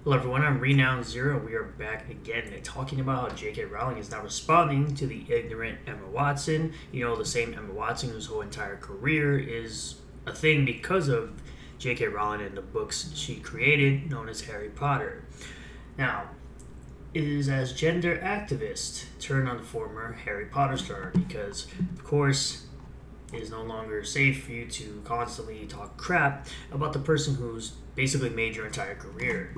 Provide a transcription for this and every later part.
Hello everyone, I'm Renowned Zero. We are back again talking about how J.K. Rowling is now responding to the ignorant Emma Watson. You know, the same Emma Watson whose whole entire career is a thing because of J.K. Rowling and the books she created, known as Harry Potter. Now, is as gender activist turned on the former Harry Potter star because, of course, it is no longer safe for you to constantly talk crap about the person who's basically made your entire career.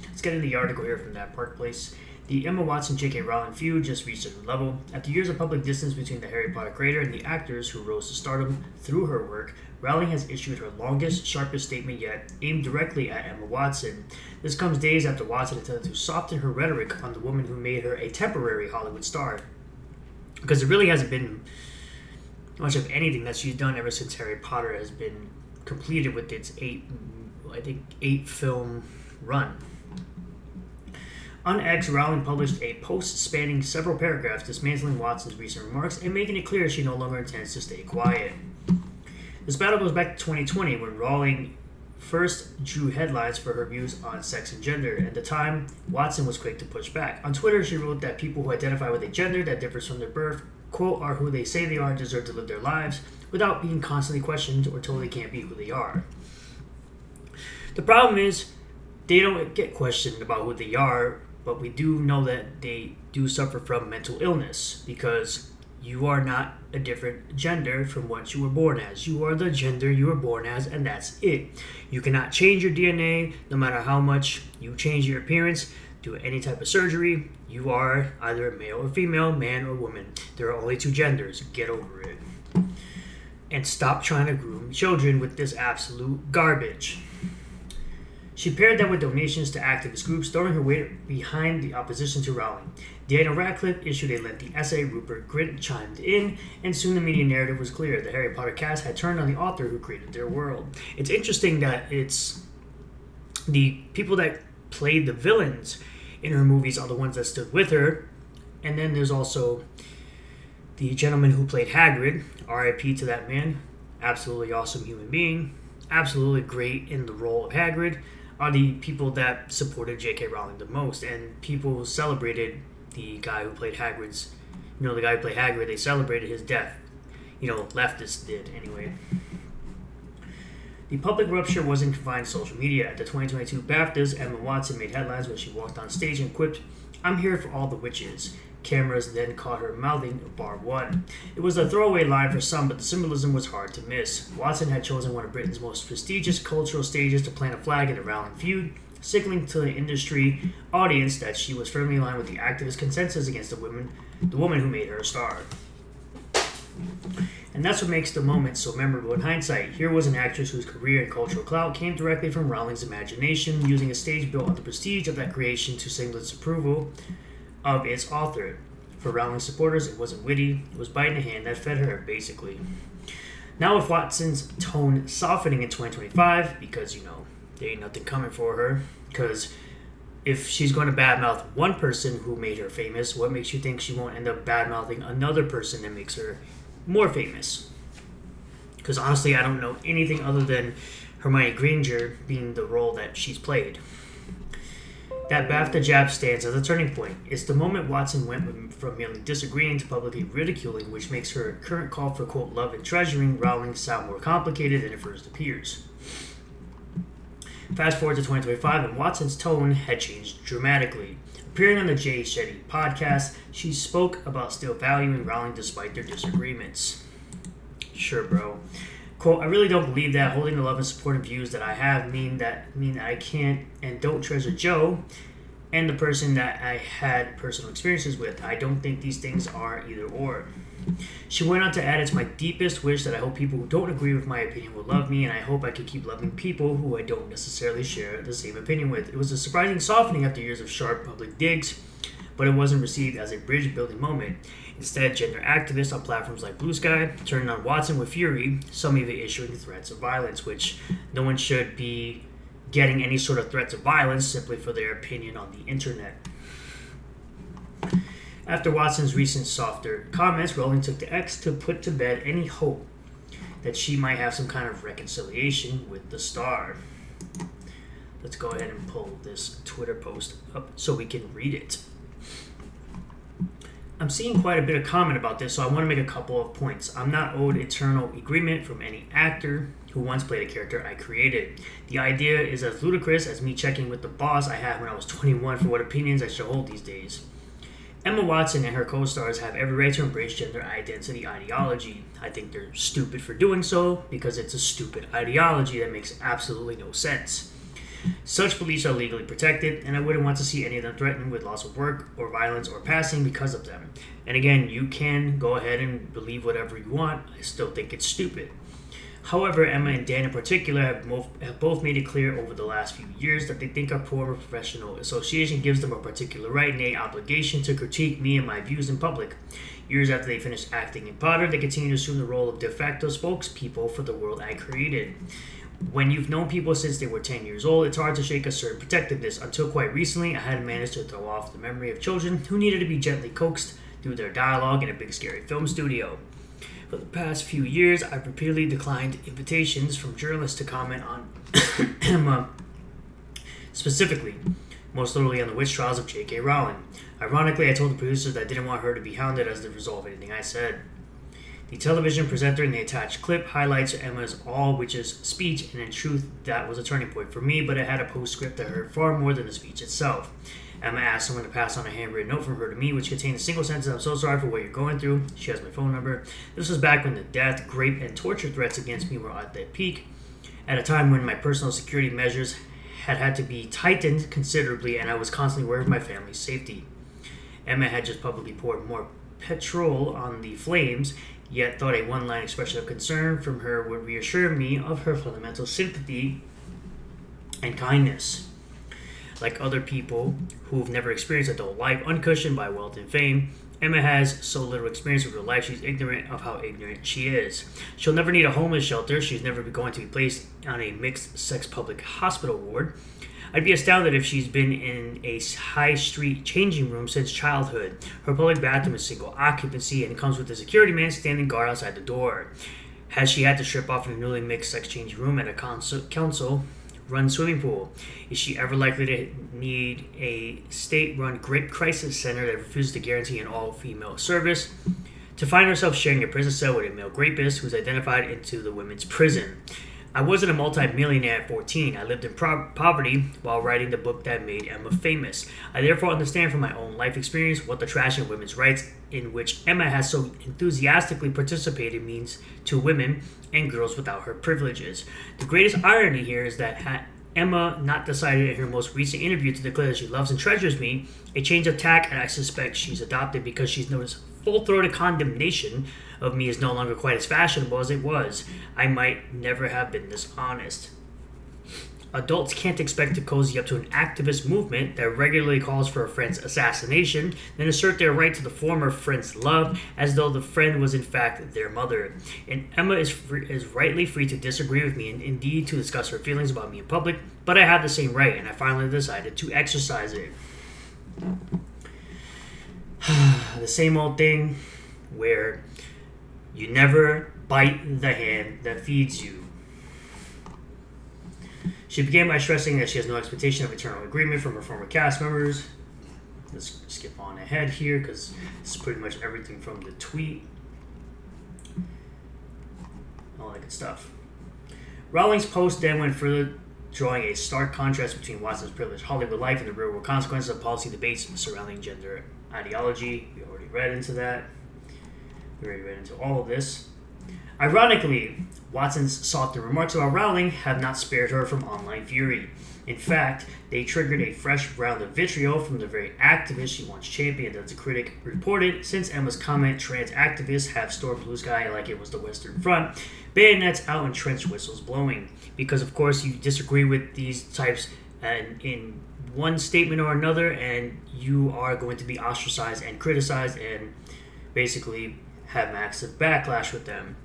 Let's get into the article here from that Park Place. The Emma Watson-J.K. Rowling feud just reached a new level. After years of public distance between the Harry Potter creator and the actors who rose to stardom through her work, Rowling has issued her longest, sharpest statement yet, aimed directly at Emma Watson. This comes days after Watson attempted to soften her rhetoric on the woman who made her a temporary Hollywood star. Because there really hasn't been much of anything that she's done ever since Harry Potter has been completed with its eight film run. On X, Rowling published a post spanning several paragraphs dismantling Watson's recent remarks and making it clear she no longer intends to stay quiet. This battle goes back to 2020 when Rowling first drew headlines for her views on sex and gender. At the time, Watson was quick to push back. On Twitter, she wrote that people who identify with a gender that differs from their birth, quote, are who they say they are and deserve to live their lives without being constantly questioned or told they can't be who they are. The problem is, they don't get questioned about who they are, but we do know that they do suffer from mental illness because you are not a different gender from what you were born as. You are the gender you were born as, and that's it. You cannot change your DNA no matter how much you change your appearance, do any type of surgery. You are either male or female, man or woman. There are only two genders. Get over it. And stop trying to groom children with this absolute garbage. She paired that with donations to activist groups, throwing her weight behind the opposition to Rowling. Daniel Radcliffe issued a lengthy essay, Rupert Grint chimed in, and soon the media narrative was clear. The Harry Potter cast had turned on the author who created their world. It's interesting that it's the people that played the villains in her movies are the ones that stood with her, and then there's also the gentleman who played Hagrid, R.I.P. to that man, absolutely awesome human being, absolutely great in the role of Hagrid, are the people that supported J.K. Rowling the most, and people celebrated the guy who played Hagrid, they celebrated his death. Leftists did, anyway. The public rupture wasn't confined to social media. At the 2022 BAFTAs, Emma Watson made headlines when she walked on stage and quipped, "I'm here for all the witches." Cameras then caught her mouthing bar one. It was a throwaway line for some, but the symbolism was hard to miss. Watson had chosen one of Britain's most prestigious cultural stages to plant a flag in the Rowling feud, signaling to the industry audience that she was firmly aligned with the activist consensus against the woman who made her a star. And that's what makes the moment so memorable in hindsight. Here was an actress whose career and cultural clout came directly from Rowling's imagination, using a stage built on the prestige of that creation to signal its approval of its author. For Rowling supporters, it wasn't witty, it was biting the hand that fed her, basically. Now with Watson's tone softening in 2025, because, there ain't nothing coming for her, because if she's going to badmouth one person who made her famous, what makes you think she won't end up badmouthing another person that makes her more famous? Because honestly, I don't know anything other than Hermione Granger being the role that she's played. That BAFTA jab stands as a turning point. It's the moment Watson went from merely disagreeing to publicly ridiculing, which makes her current call for, quote, love and treasuring Rowling sound more complicated than it first appears. Fast forward to 2025, and Watson's tone had changed dramatically. Appearing on the Jay Shetty podcast, she spoke about still valuing Rowling despite their disagreements. Sure, bro. Quote, I really don't believe that holding the love and supportive views that I have mean that I can't and don't treasure Joe and the person that I had personal experiences with. I don't think these things are either or. She went on to add, it's my deepest wish that I hope people who don't agree with my opinion will love me, and I hope I can keep loving people who I don't necessarily share the same opinion with. It was a surprising softening after years of sharp public digs, but it wasn't received as a bridge-building moment. Instead, gender activists on platforms like Blue Sky turned on Watson with fury, some even issuing threats of violence, which no one should be getting any sort of threats of violence simply for their opinion on the internet. After Watson's recent softer comments, Rowling took to X to put to bed any hope that she might have some kind of reconciliation with the star. Let's go ahead and pull this Twitter post up so we can read it. I'm seeing quite a bit of comment about this, so I want to make a couple of points. I'm not owed eternal agreement from any actor who once played a character I created. The idea is as ludicrous as me checking with the boss I had when I was 21 for what opinions I should hold these days. Emma Watson and her co-stars have every right to embrace gender identity ideology. I think they're stupid for doing so because it's a stupid ideology that makes absolutely no sense. Such beliefs are legally protected, and I wouldn't want to see any of them threatened with loss of work or violence or passing because of them. And again, you can go ahead and believe whatever you want. I still think it's stupid. However, Emma and Dan in particular have both made it clear over the last few years that they think our former professional association gives them a particular right, nay, obligation to critique me and my views in public. Years after they finished acting in Potter, they continue to assume the role of de facto spokespeople for the world I created. When you've known people since they were 10 years old, it's hard to shake a certain protectiveness. Until quite recently, I hadn't managed to throw off the memory of children who needed to be gently coaxed through their dialogue in a big scary film studio. For the past few years, I've repeatedly declined invitations from journalists to comment on Emma, specifically, most notably on the witch trials of J.K. Rowling. Ironically, I told the producers that I didn't want her to be hounded as the result of anything I said. The television presenter in the attached clip highlights Emma's all witches speech, and in truth, that was a turning point for me, but it had a postscript that hurt far more than the speech itself. Emma asked someone to pass on a handwritten note from her to me, which contained a single sentence: "I'm so sorry for what you're going through. She has my phone number." This was back when the death, rape, and torture threats against me were at their peak, at a time when my personal security measures had to be tightened considerably, and I was constantly worried for my family's safety. Emma had just publicly poured more petrol on the flames, yet thought a one-line expression of concern from her would reassure me of her fundamental sympathy and kindness. Like other people who've never experienced adult life uncushioned by wealth and fame, Emma has so little experience of real life, she's ignorant of how ignorant she is. She'll never need a homeless shelter. She's never going to be placed on a mixed-sex public hospital ward. I'd be astounded if she's been in a high-street changing room since childhood. Her public bathroom is single occupancy and comes with a security man standing guard outside the door. Has she had to strip off in a newly mixed-sex changing room at a council-run swimming pool? Is she ever likely to need a state-run grape crisis center that refuses to guarantee an all-female service? To find herself sharing a prison cell with a male rapist who's identified into the women's prison? I wasn't a multi-millionaire at 14. I lived in poverty while writing the book that made Emma famous. I therefore understand from my own life experience what the trash in women's rights, in which Emma has so enthusiastically participated, means to women and girls without her privileges. The greatest irony here is that had Emma not decided in her most recent interview to declare that she loves and treasures me, a change of tack, and I suspect she's adopted because she's noticed full-throated condemnation of me is no longer quite as fashionable as it was. I might never have been this honest. Adults can't expect to cozy up to an activist movement that regularly calls for a friend's assassination, then assert their right to the former friend's love as though the friend was in fact their mother. And Emma is rightly free to disagree with me and indeed to discuss her feelings about me in public, but I have the same right, and I finally decided to exercise it. The same old thing where you never bite the hand that feeds you. She began by stressing that she has no expectation of eternal agreement from her former cast members. Let's skip on ahead here because this is pretty much everything from the tweet. All that good stuff. Rowling's post then went further, drawing a stark contrast between Watson's privileged Hollywood life and the real-world consequences of policy debates surrounding gender ideology. We already read into that. We already read into all of this. Ironically, Watson's softer remarks about Rowling have not spared her from online fury. In fact, they triggered a fresh round of vitriol from the very activist she once championed, as the critic reported. Since Emma's comment, trans activists have stormed Blue Sky like it was the Western Front, bayonets out and trench whistles blowing. Because, of course, you disagree with these types in one statement or another, and you are going to be ostracized and criticized and basically have massive backlash with them.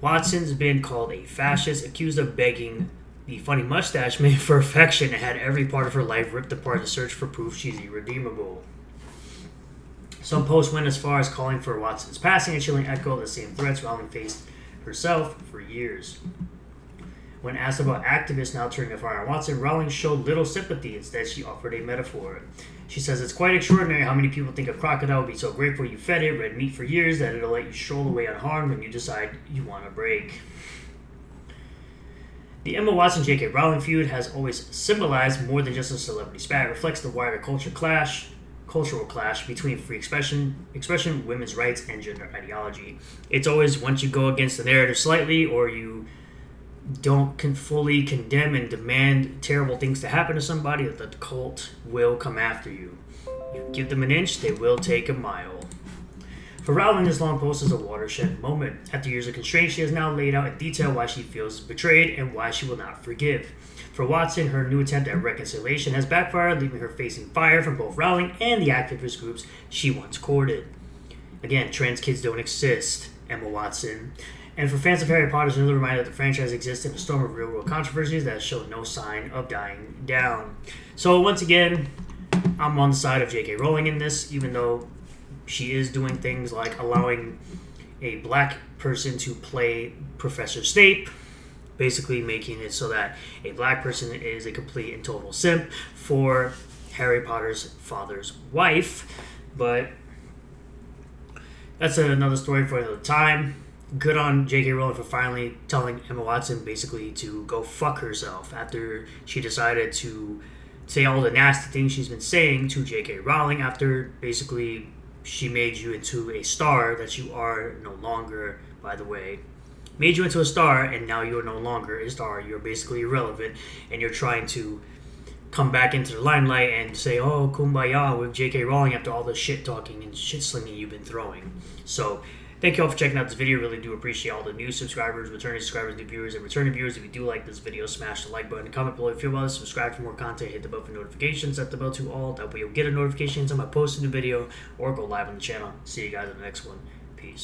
Watson's been called a fascist, accused of begging the funny mustache man for affection, and had every part of her life ripped apart to search for proof she's irredeemable. Some posts went as far as calling for Watson's passing, a chilling echo of the same threats Rowling faced herself for years. When asked about activists now turning their fire on Watson, Rowling showed little sympathy. Instead, she offered a metaphor. She says, "It's quite extraordinary how many people think a crocodile would be so grateful you fed it red meat for years that it'll let you stroll away unharmed when you decide you want a break." The Emma Watson-J.K. Rowling feud has always symbolized more than just a celebrity spat. It reflects the wider cultural clash between free expression, women's rights, and gender ideology. It's always once you go against the narrative slightly, or you don't fully condemn and demand terrible things to happen to somebody, that the cult will come after you. You give them an inch, they will take a mile. For Rowling, this long post is a watershed moment. After years of constraint, she has now laid out in detail why she feels betrayed and why she will not forgive. For Watson, her new attempt at reconciliation has backfired, leaving her facing fire from both Rowling and the activist groups she once courted. Again, trans kids don't exist, Emma Watson. And for fans of Harry Potter, it's another reminder that the franchise exists in a storm of real-world controversies that show no sign of dying down. So once again, I'm on the side of J.K. Rowling in this, even though she is doing things like allowing a black person to play Professor Snape, basically making it so that a black person is a complete and total simp for Harry Potter's father's wife. But that's another story for another time. Good on J.K. Rowling for finally telling Emma Watson basically to go fuck herself after she decided to say all the nasty things she's been saying to J.K. Rowling, after basically she made you into a star that you are no longer, by the way. Made you into a star, and now you're no longer a star. You're basically irrelevant, and you're trying to come back into the limelight and say, oh, kumbaya with J.K. Rowling after all the shit talking and shit slinging you've been throwing. So thank you all for checking out this video. Really do appreciate all the new subscribers, returning subscribers, new viewers, and returning viewers. If you do like this video, smash the like button, comment below if you feel about it, subscribe for more content, hit the bell for notifications, set the bell to all. That way you'll get a notification anytime I post a new video or go live on the channel. See you guys in the next one. Peace.